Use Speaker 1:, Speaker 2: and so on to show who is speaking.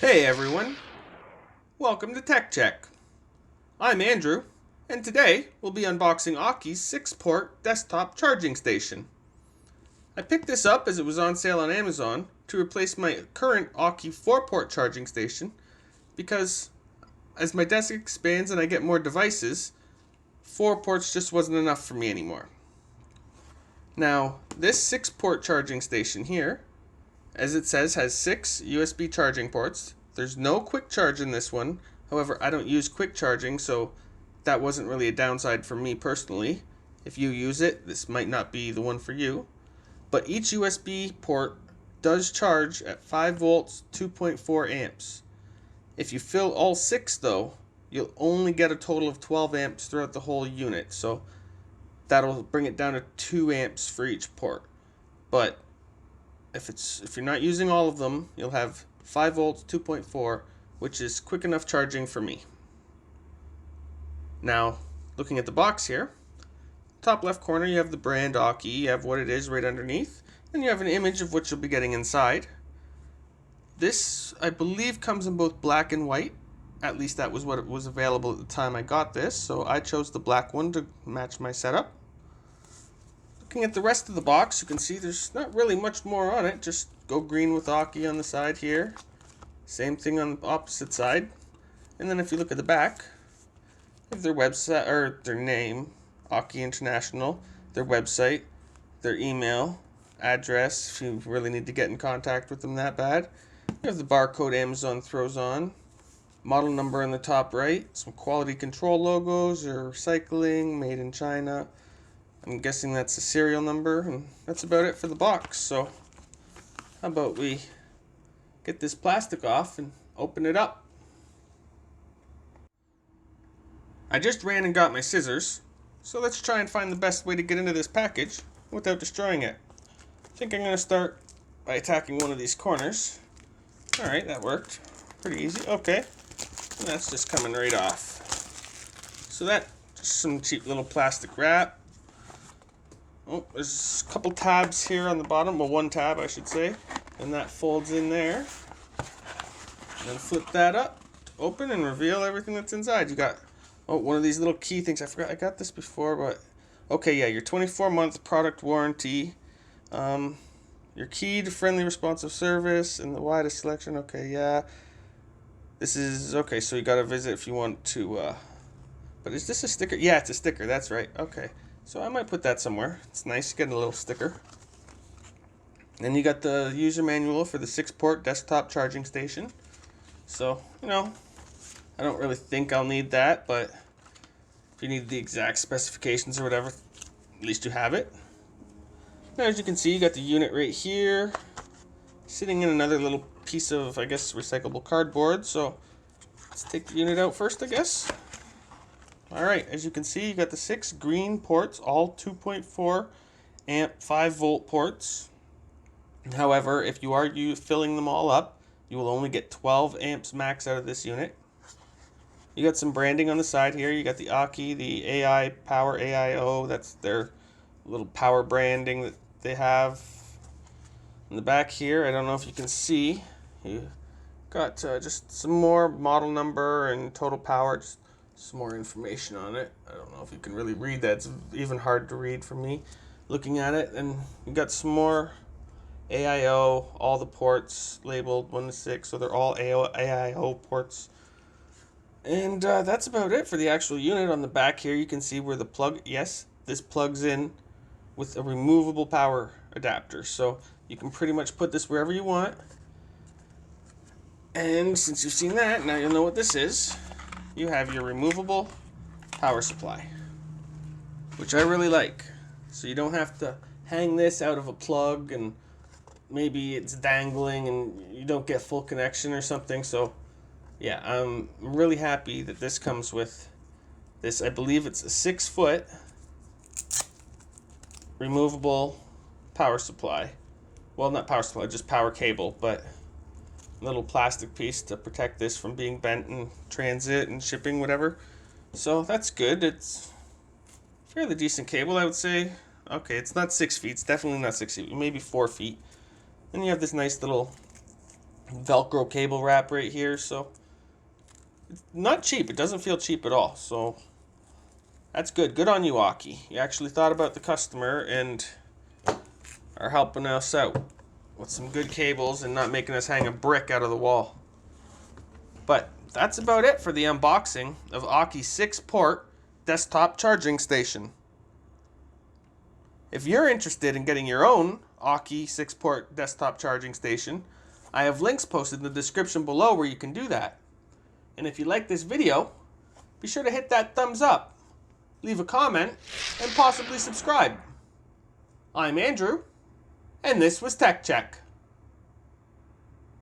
Speaker 1: Hey everyone, welcome to Tech Check. I'm Andrew, and today we'll be unboxing Aukey's 6-port desktop charging station. I picked this up as it was on sale on Amazon to replace my current Aukey 4-port charging station because as my desk expands and I get more devices, 4 ports just wasn't enough for me anymore. Now, this 6-port charging station here, as it says, has 6 USB charging ports. There's no quick charge in this one. However, I don't use quick charging, so that wasn't really a downside for me personally. If you use it, this might not be the one for you. But each USB port does charge at 5 volts, 2.4 amps. If you fill all 6 though, you'll only get a total of 12 amps throughout the whole unit. So that'll bring it down to 2 amps for each port. But if you're not using all of them, you'll have 5 volts, 2.4, which is quick enough charging for me. Now, looking at the box here, top left corner you have the brand Aukey, you have what it is right underneath, and you have an image of what you'll be getting inside. This, I believe, comes in both black and white. At least that was what was available at the time I got this, so I chose the black one to match my setup. Looking at the rest of the box, you can see there's not really much more on it. Just go green with Aukey on the side here. Same thing on the opposite side. And then if you look at the back, you have their website, or their name, Aukey International, their website, their email, address, if you really need to get in contact with them that bad. You have the barcode Amazon throws on, model number on the top right, some quality control logos, or recycling, made in China. I'm guessing that's a serial number, and that's about it for the box. So how about we get this plastic off and open it up. I just ran and got my scissors, so let's try and find the best way to get into this package without destroying it. I think I'm going to start by attacking one of these corners. Alright, that worked. Pretty easy. Okay, and that's just coming right off. So that, just some cheap little plastic wrap. Oh, there's a couple tabs here on the bottom. Well, one tab, I should say. And that folds in there. And then flip that up to open and reveal everything that's inside. You got, one of these little key things. I forgot I got this before, but okay, yeah, your 24-month product warranty. Your key to friendly responsive service and the widest selection. Okay, yeah. This is, okay, so you got to visit if you want to, but is this a sticker? Yeah, it's a sticker. That's right. Okay. So I might put that somewhere. It's nice getting a little sticker. Then you got the user manual for the 6-port desktop charging station. So, I don't really think I'll need that, but if you need the exact specifications or whatever, at least you have it. Now, as you can see, you got the unit right here, sitting in another little piece of, I guess, recyclable cardboard. So let's take the unit out first, I guess. Alright, as you can see, you got the 6 green ports, all 2.4 amp 5 volt ports. However, if you are filling them all up, you will only get 12 amps max out of this unit. You got some branding on the side here. You got the Aukey, the AI Power AIO, that's their little power branding that they have. In the back here, I don't know if you can see, you got just some more model number and total power, just some more information on it. I don't know if you can really read that. It's even hard to read for me looking at it. And you got some more AIO, all the ports labeled 1 to 6, so they're all AIO ports. And that's about it for the actual unit. On the back here, you can see where the plug, yes, this plugs in with a removable power adapter. So you can pretty much put this wherever you want. And since you've seen that, now you'll know what this is. You have your removable power supply, which I really like. So you don't have to hang this out of a plug and maybe it's dangling and you don't get full connection or something. So yeah, I'm really happy that this comes with this. I believe it's a 6-foot removable power supply. Well, not power supply, just power cable, but little plastic piece to protect this from being bent in transit and shipping, whatever. So that's good. It's fairly decent cable, I would say. Okay, it's not 6 feet. It's definitely not 6 feet. Maybe 4 feet. Then you have this nice little Velcro cable wrap right here, so it's not cheap. It doesn't feel cheap at all, so that's good. Good on you, Aukey. You actually thought about the customer and are helping us out with some good cables and not making us hang a brick out of the wall. But that's about it for the unboxing of Aukey's 6-port desktop charging station. If you're interested in getting your own Aukey 6-port desktop charging station, I have links posted in the description below where you can do that. And if you like this video, be sure to hit that thumbs up, leave a comment, and possibly subscribe. I'm Andrew, and this was Tech Check.